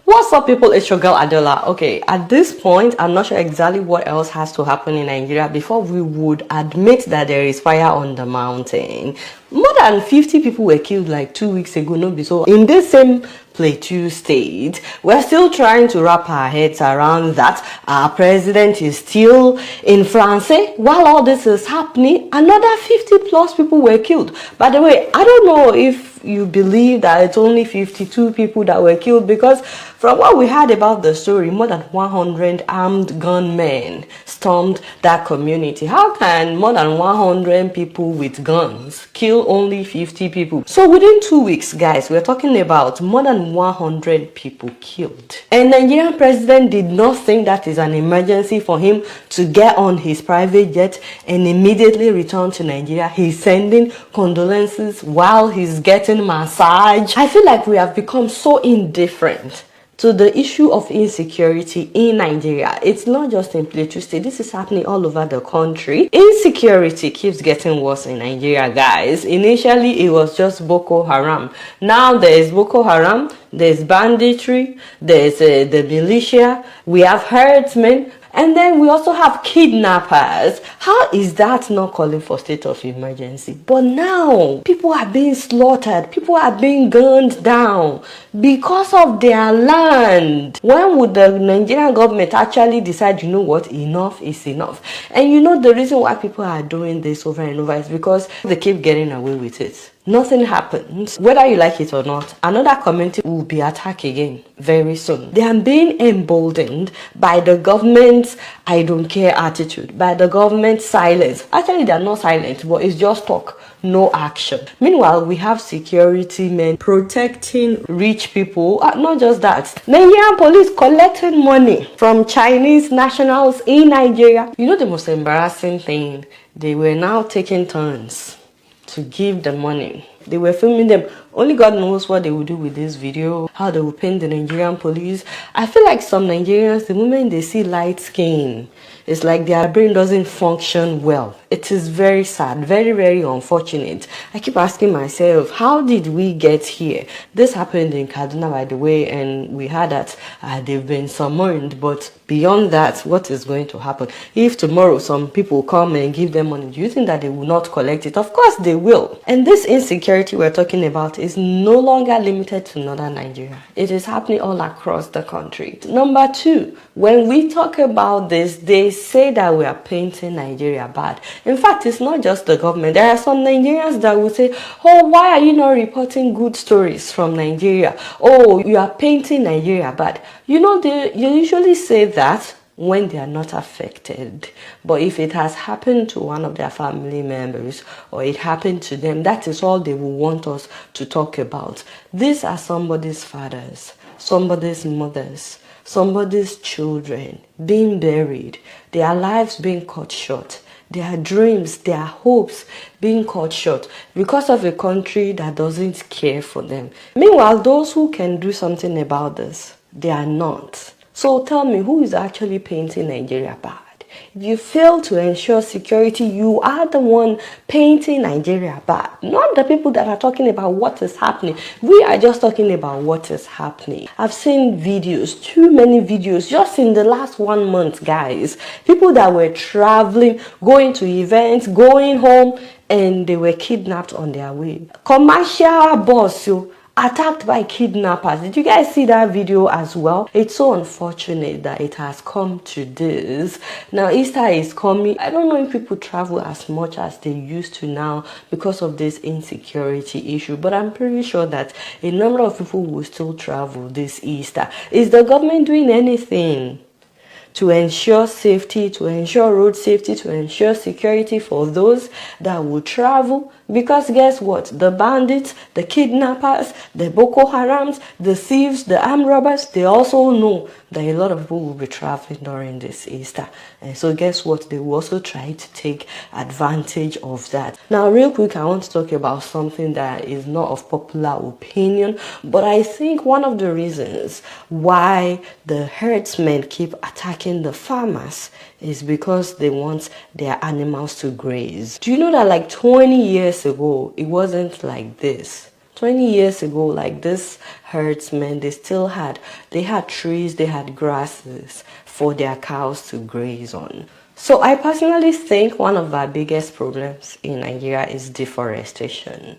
What's up, people? It's your girl Adeola. Okay, at this point, I'm not sure exactly what else has to happen in Nigeria before we would admit that there is fire on the mountain. More than 50 people were killed like 2 weeks ago, no be so. In this same Plateau state, we're still trying to wrap our heads around that. Our president is still in France. While all this is happening, another 50 plus people were killed. By the way, I don't know if you believe that it's only 52 people that were killed, because from what we heard about the story, more than 100 armed gunmen stormed that community. How can more than 100 people with guns kill only 50 people? So within 2 weeks, guys, we're talking about more than 100 people killed. And Nigerian president did not think that is an emergency for him to get on his private jet and immediately return to Nigeria. He's sending condolences while he's getting massage. I feel like we have become so indifferent to the issue of insecurity in Nigeria. It's not just in Plateau State. This is happening all over the country. Insecurity keeps getting worse in Nigeria, guys. Initially, it was just Boko Haram. Now there is Boko Haram, there's banditry, there's the militia, we have herdsmen, and then we also have kidnappers. How is that not calling for state of emergency? But now, people are being slaughtered. People are being gunned down because of their land. When would the Nigerian government actually decide, you know what, enough is enough? And you know the reason why people are doing this over and over is because they keep getting away with it. Nothing happens. Whether you like it or not, another community will be attacked again very soon. They are being emboldened by the government's I don't care attitude, by the government's silence. Actually, they are not silent, but it's just talk, no action. Meanwhile, we have security men protecting rich people. Not just that, Nigerian police collecting money from Chinese nationals in Nigeria. You know the most embarrassing thing? They were now taking turns to give the money. They were filming them. Only God knows what they will do with this video, how they will paint the Nigerian police. I feel like some Nigerians, the moment they see light skin, it's like their brain doesn't function well. It is very sad, very, very unfortunate. I keep asking myself, how did we get here? This happened in Kaduna, by the way, and we heard that they've been summoned. But beyond that, what is going to happen? If tomorrow some people come and give them money, do you think that they will not collect it? Of course they will. And this insecurity we're talking about is no longer limited to northern Nigeria. It is happening all across the country. Number two, when we talk about this, they say that we are painting Nigeria bad. In fact, it's not just the government. There are some Nigerians that will say, oh, why are you not reporting good stories from Nigeria? Oh, you are painting Nigeria bad. You know, you usually say that when they are not affected. But if it has happened to one of their family members or it happened to them, that is all they will want us to talk about. These are somebody's fathers, somebody's mothers, somebody's children being buried, their lives being cut short, their dreams, their hopes being cut short because of a country that doesn't care for them. Meanwhile, those who can do something about this, they are not. So tell me, who is actually painting Nigeria bad? If you fail to ensure security, you are the one painting Nigeria bad. Not the people that are talking about what is happening. We are just talking about what is happening. I've seen videos, too many videos, just in the last 1 month, guys. People that were traveling, going to events, going home, and they were kidnapped on their way. Commercial bus, attacked by kidnappers. Did you guys see that video as well? It's so unfortunate that it has come to this. Now Easter is coming. I don't know if people travel as much as they used to now because of this insecurity issue, but I'm pretty sure that a number of people will still travel this Easter. Is the government doing anything to ensure safety, to ensure road safety, to ensure security for those that will travel? Because guess what? The bandits, the kidnappers, the Boko Harams, the thieves, the armed robbers, they also know that a lot of people will be traveling during this Easter. And so guess what? They will also try to take advantage of that. Now, real quick, I want to talk about something that is not of popular opinion, but I think one of the reasons why the herdsmen keep attacking the farmers is because they want their animals to graze. Do you know that like 20 years ago, it wasn't like this? 20 years ago, like this herdsmen, they had trees, they had grasses for their cows to graze on. So I personally think one of our biggest problems in Nigeria is deforestation.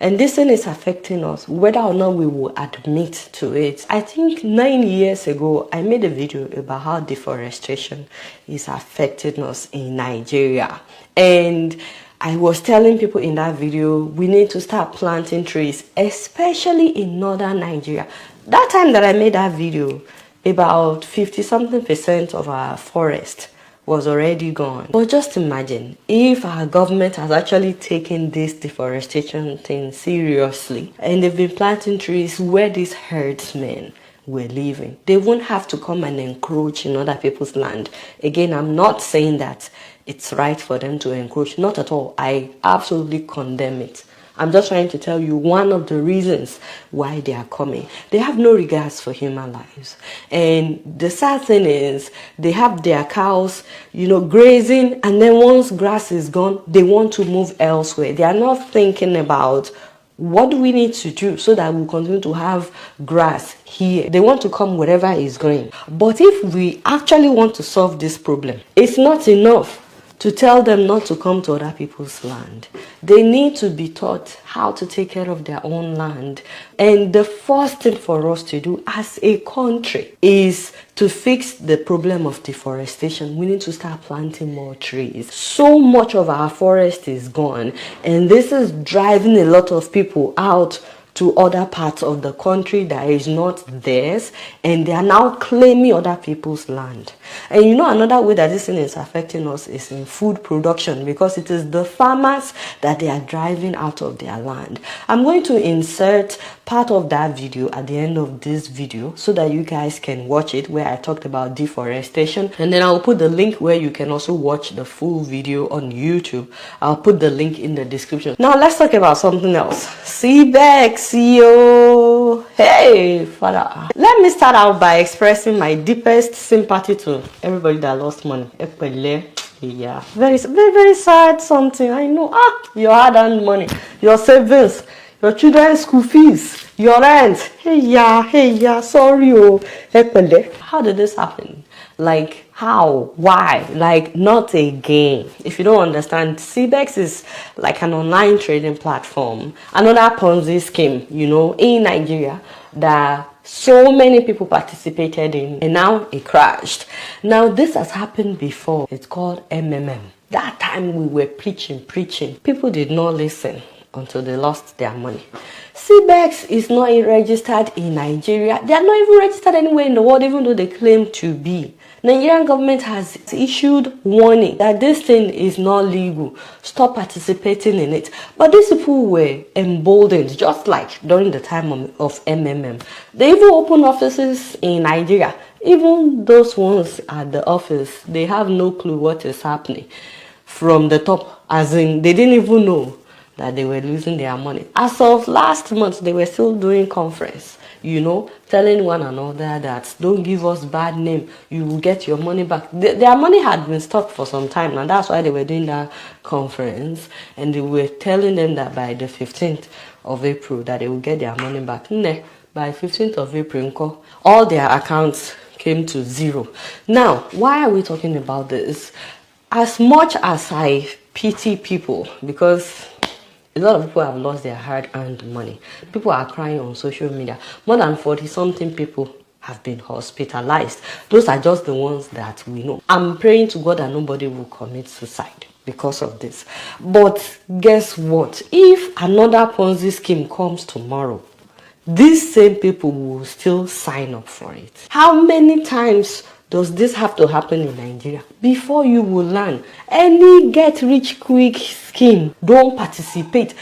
And this thing is affecting us, whether or not we will admit to it. I think 9 years ago, I made a video about how deforestation is affecting us in Nigeria. And I was telling people in that video, we need to start planting trees, especially in northern Nigeria. That time that I made that video, about 50-something% of our forest was already gone. But just imagine if our government has actually taken this deforestation thing seriously and they've been planting trees where these herdsmen were living. They won't have to come and encroach in other people's land. Again, I'm not saying that it's right for them to encroach. Not at all. I absolutely condemn it. I'm just trying to tell you one of the reasons why they are coming. They have no regards for human lives. And the sad thing is, they have their cows, grazing, and then once grass is gone, they want to move elsewhere. They are not thinking about what do we need to do so that we continue to have grass here. They want to come wherever it's going. But if we actually want to solve this problem, it's not enough to tell them not to come to other people's land. They need to be taught how to take care of their own land. And the first thing for us to do as a country is to fix the problem of deforestation. We need to start planting more trees. So much of our forest is gone, and this is driving a lot of people out to other parts of the country that is not theirs, and they are now claiming other people's land. And another way that this thing is affecting us is in food production, because it is the farmers that they are driving out of their land. I'm going to insert part of that video at the end of this video so that you guys can watch it, where I talked about deforestation, and then I'll put the link where you can also watch the full video on YouTube. I'll put the link in the description. Now let's talk about something else. Cbex, yo, hey father. Let me start out by expressing my deepest sympathy to everybody that lost money. Yeah, very, very, very sad something. I know. Your hard-earned money, your savings, your children's school fees, your rent. Hey yeah, sorry oh. How did this happen? Like, how? Why? Like, not again. If you don't understand, Cbex is like an online trading platform. Another Ponzi scheme, in Nigeria that so many people participated in, and now it crashed. Now, this has happened before. It's called MMM. That time we were preaching. People did not listen until they lost their money. Cbex is not registered in Nigeria. They are not even registered anywhere in the world, even though they claim to be. Nigerian government has issued warning that this thing is not legal. Stop participating in it. But these people were emboldened, just like during the time of MMM. They even opened offices in Nigeria. Even those ones at the office, they have no clue what is happening from the top. As in, they didn't even know that they were losing their money. As of last month, they were still doing conference, telling one another that don't give us bad name, you will get your money back. Their money had been stuck for some time, and that's why they were doing that conference, and they were telling them that by the 15th of April that they will get their money back. By 15th of April, all their accounts came to zero. Now, why are we talking about this? As much as I pity people, because a lot of people have lost their hard-earned money. People are crying on social media. More than 40-something people have been hospitalized. Those are just the ones that we know. I'm praying to God that nobody will commit suicide because of this. But guess what? If another Ponzi scheme comes tomorrow, these same people will still sign up for it. How many times does this have to happen in Nigeria before you will learn? Any get-rich-quick scheme, don't participate.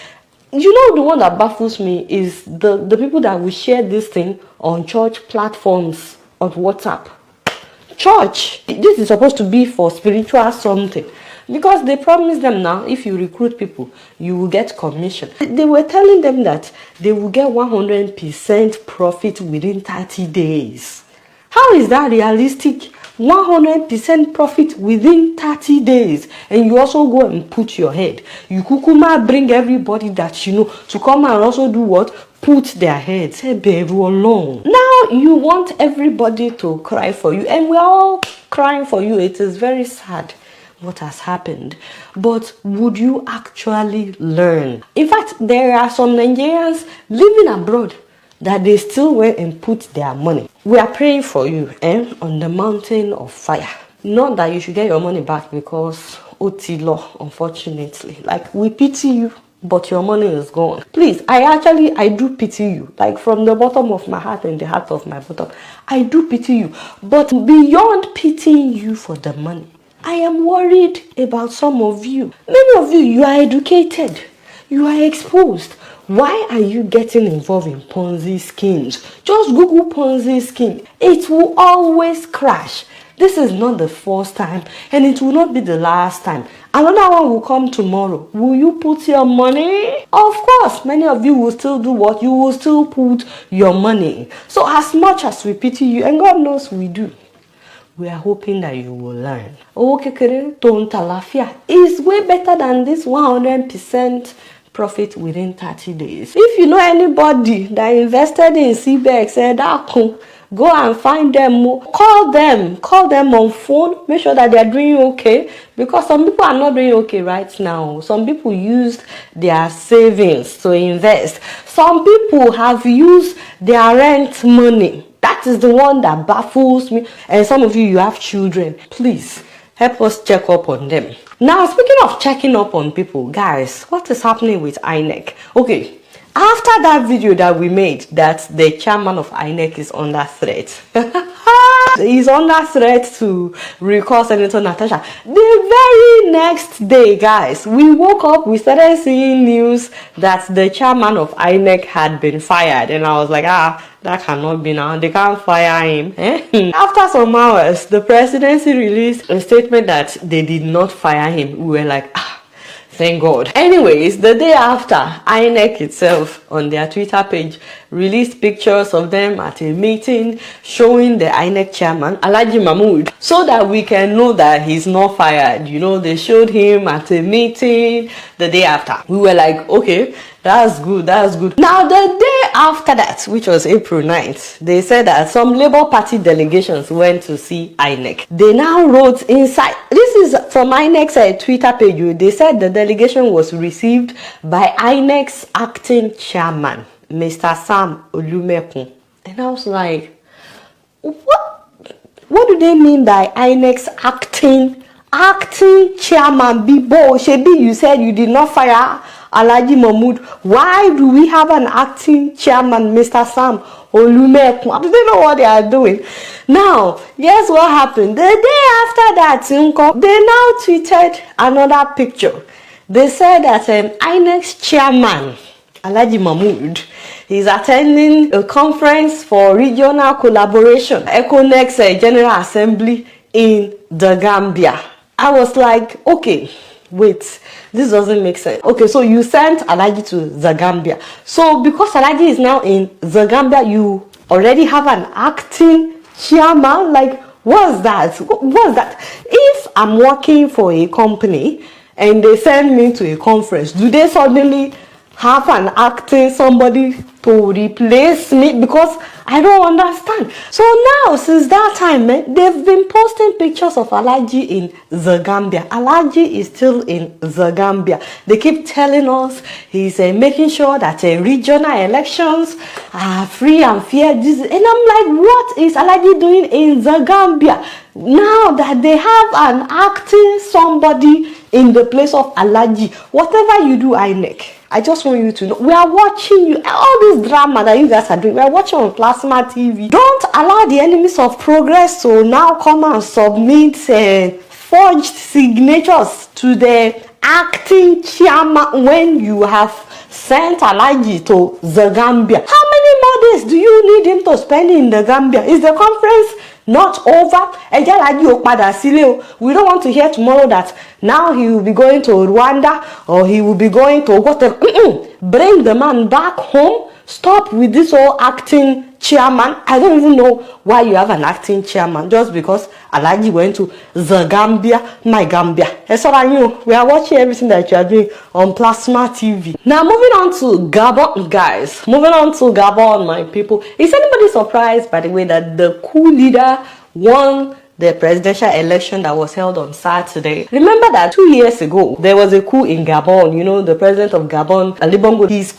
The one that baffles me is the people that will share this thing on church platforms on WhatsApp. Church, this is supposed to be for spiritual something, because they promise them now, if you recruit people, you will get commission. They were telling them that they will get 100% profit within 30 days. How is that realistic 100% profit within 30 days, and you also go and put your head. You kukuma bring everybody that you know to come and also do what? Put their heads. Now you want everybody to cry for you, and we're all crying for you. It is very sad what has happened, but would you actually learn? In fact, there are some Nigerians living abroad that they still went and put their money. We are praying for you on the mountain of fire. Not that you should get your money back because OT law, unfortunately. Like, we pity you, but your money is gone. Please, I do pity you. Like, from the bottom of my heart and the heart of my bottom, I do pity you. But beyond pitying you for the money, I am worried about some of you. Many of you, you are educated. You are exposed. Why are you getting involved in Ponzi schemes? Just Google Ponzi scheme. It will always crash. This is not the first time, and it will not be the last time. Another one will come tomorrow. Will you put your money? Of course, many of you will still do what? You will still put your money. So as much as we pity you, and God knows we do, we are hoping that you will learn. Okay, Tontalafia is way better than this 100% profit within 30 days. If you know anybody that invested in Cbex, go and find them. Call them on phone. Make sure that they are doing okay, because some people are not doing okay right now. Some people used their savings to invest. Some people have used their rent money. That is the one that baffles me. And some of you have children. Please help us check up on them. Now, speaking of checking up on people, guys, what is happening with INEC? Okay, after that video that we made that the chairman of INEC is under threat, he's under threat to recall Senator Natasha. The very next day, guys, we woke up, we started seeing news that the chairman of INEC had been fired, and I was like, that cannot be now. They can't fire him. After some hours, the presidency released a statement that they did not fire him. We were like, thank God. Anyways, the day after, INEC itself on their Twitter page released pictures of them at a meeting showing the INEC chairman, Alhaji Mahmood, so that we can know that he's not fired. You know, they showed him at a meeting the day after. We were like, okay, that's good, that's good. Now, the day after that, which was April 9th, they said that some Labour Party delegations went to see INEC. They now wrote inside, this is from INEC's Twitter page, they said the delegation was received by INEC's acting chairman, Mr. Sam Olumekun. And I was like, what do they mean by INEC's acting chairman? Bibo, Shebi, you said you did not fire Alhaji Mahmood. Why do we have an acting chairman, Mr. Sam Olumekun? Do they know what they are doing? Now, guess what happened? The day after that, they now tweeted another picture. They said that INEC's chairman, Alhaji Mahmood, is attending a conference for regional collaboration, ECONEX General Assembly in the Gambia. I was like, okay, wait, this doesn't make sense. Okay, so you sent Alhaji to the Gambia. So because Alhaji is now in the Gambia, you already have an acting chairman? Like, what's that? What's that? If I'm working for a company and they send me to a conference, do they suddenly have an acting somebody to replace me? Because I don't understand. So now, since that time, they've been posting pictures of Alhaji in the Gambia. Alhaji is still in the Gambia. They keep telling us he's making sure that regional elections are free and fair. And I'm like, what is Alhaji doing in the Gambia? Now that they have an acting somebody in the place of Alhaji, whatever you do, INEC, I just want you to know, we are watching you. All this drama that you guys are doing, we are watching on Plasma TV. Don't allow the enemies of progress to now come and submit forged signatures to the acting chairman when you have sent Alhaji to the Gambia. How many more days do you need him to spend in the Gambia? Is the conference not over? We don't want to hear tomorrow that now he will be going to Rwanda or he will be going to whatever. bring the man back home. Stop with this whole acting chairman. I don't even know why you have an acting chairman just because Alhaji went to the Gambia, my Gambia. And so I knew we are watching everything that you are doing on Plasma TV. Now moving on to Gabon, guys. Moving on to Gabon, my people. Is anybody surprised by the way that the coup leader won the presidential election that was held on Saturday? Remember that 2 years ago, there was a coup in Gabon. You know, the president of Gabon, Ali Bongo, his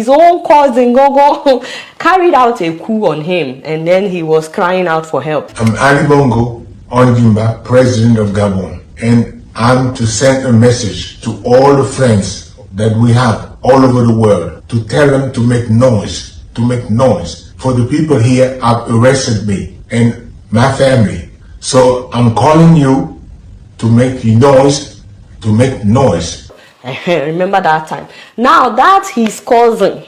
own cousin, Gogo, carried out a coup on him. And then he was crying out for help. I'm Ali Bongo Ondimba, president of Gabon. And I'm to send a message to all the friends that we have all over the world to tell them to make noise, For the people here have arrested me and my family. So I'm calling you to make noise, Remember that time. Now that's his cousin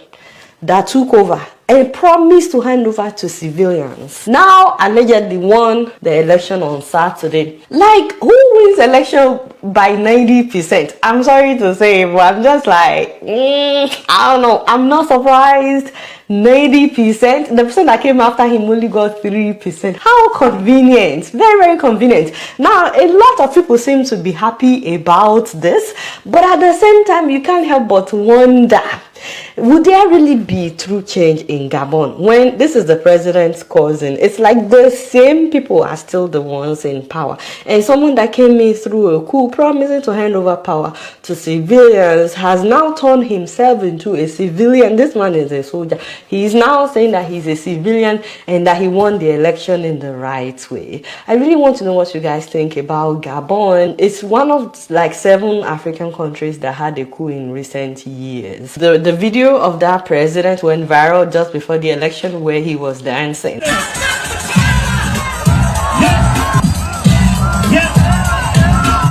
that took over and promised to hand over to civilians. Now allegedly won the election on Saturday. Like, who wins election by 90%? I'm sorry to say, but I'm just like, I don't know. I'm not surprised. 90%. The person that came after him only got 3%. How convenient. Very, very convenient. Now, a lot of people seem to be happy about this, but at the same time, you can't help but wonder, would there really be true change in Gabon when this is the president's cousin? It's like the same people are still the ones in power. And someone that came in through a coup promising to hand over power to civilians has now turned himself into a civilian. This man is a soldier. He is now saying that he's a civilian and that he won the election in the right way. I really want to know what you guys think about Gabon. It's one of like 7 African countries that had a coup in recent years. The video of that president went viral just before the election where he was dancing.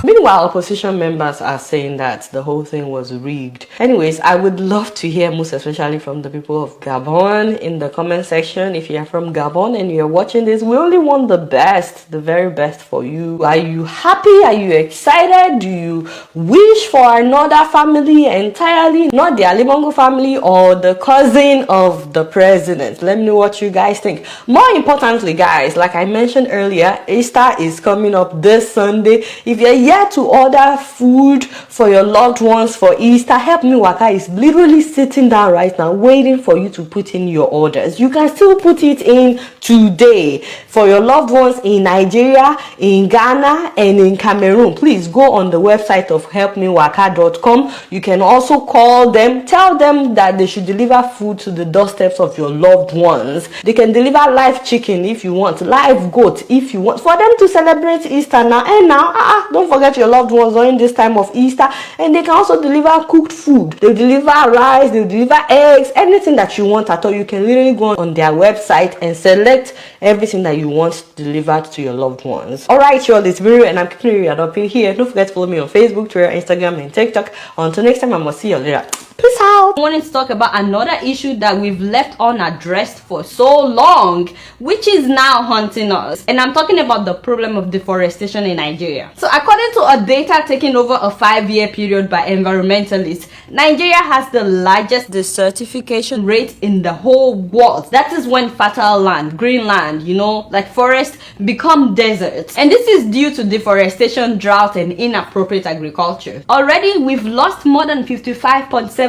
Meanwhile, opposition members are saying that the whole thing was rigged. Anyways, I would love to hear most especially from the people of Gabon in the comment section. If you are from Gabon and you're watching this, we only want the best, the very best for you. Are you happy? Are you excited? Do you wish for another family entirely? Not the Ali Bongo family or the cousin of the president. Let me know what you guys think. More importantly, guys, like I mentioned earlier, Easter is coming up this Sunday. If you're yet to order food for your loved ones for Easter, Help Me Waka is literally sitting down right now waiting for you to put in your orders. You can still put it in today for your loved ones in Nigeria, in Ghana, and in Cameroon. Please go on the website of helpmewaka.com. You can also call them, tell them that they should deliver food to the doorsteps of your loved ones. They can deliver live chicken if you want, live goat if you want, for them to celebrate Easter now. And now, don't forget your loved ones during this time of Easter. And they can also deliver cooked food. They deliver rice, they deliver eggs, anything that you want at all. You can literally go on their website and select everything that you want delivered to your loved ones. Alright, y'all, it's Miri and I'm keeping you up in here. Don't forget to follow me on Facebook, Twitter, Instagram, and TikTok. Until next time, I must see you later. Peace out. I wanted to talk about another issue that we've left unaddressed for so long, which is now haunting us. And I'm talking about the problem of deforestation in Nigeria. So according to a data taken over a 5-year period by environmentalists, Nigeria has the largest desertification rate in the whole world. That is when fertile land, green land, you know, like forests, become deserts. And this is due to deforestation, drought, and inappropriate agriculture. Already, we've lost more than 55.7%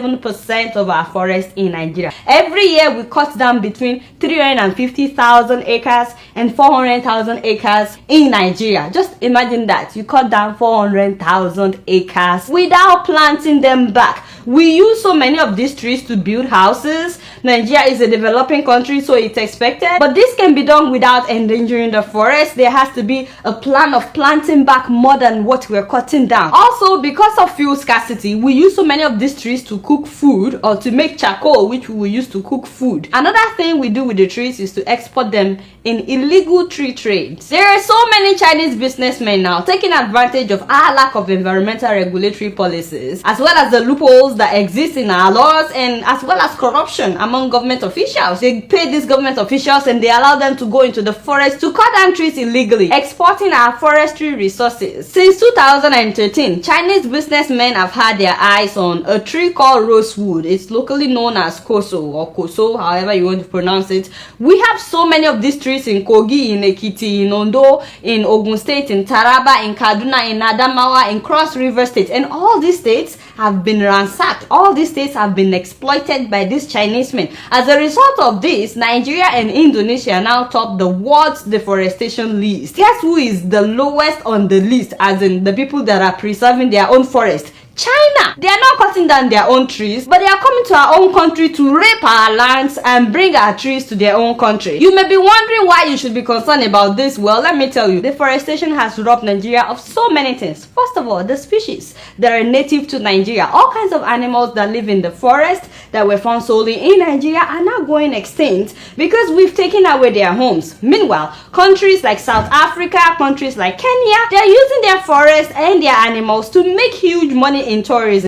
of our forests in Nigeria. Every year we cut down between 350,000 acres and 400,000 acres in Nigeria. Just imagine that you cut down 400,000 acres without planting them back. We use so many of these trees to build houses. Nigeria is a developing country, so it's expected, but this can be done without endangering the forest. There has to be a plan of planting back more than what we're cutting down. Also, because of fuel scarcity, we use so many of these trees to cook food or to make charcoal, which we will use to cook food. Another thing we do with the trees is to export them in illegal tree trades. There are so many Chinese businessmen now taking advantage of our lack of environmental regulatory policies, as well as the loopholes that exist in our laws, and as well as corruption among government officials. They pay these government officials and they allow them to go into the forest to cut down trees illegally, exporting our forestry resources. Since 2013, Chinese businessmen have had their eyes on a tree called rosewood. It's locally known as koso or koso, however you want to pronounce it. We have so many of these trees in Kogi, in Ekiti, in Ondo, in Ogun State, in Taraba, in Kaduna, in Adamawa, in Cross River State, and all these states have been ransacked. All these states have been exploited by these Chinese men. As a result of this, Nigeria and Indonesia now top the world's deforestation list. Guess who is the lowest on the list, as in the people that are preserving their own forest? China. They are not cutting down their own trees, but they are coming to our own country to rape our lands and bring our trees to their own country. You may be wondering why you should be concerned about this. Well, let me tell you, deforestation has robbed Nigeria of so many things. First of all, the species that are native to Nigeria. All kinds of animals that live in the forest that were found solely in Nigeria are now going extinct because we've taken away their homes. Meanwhile, countries like South Africa, countries like Kenya, they are using their forests and their animals to make huge money in tourism.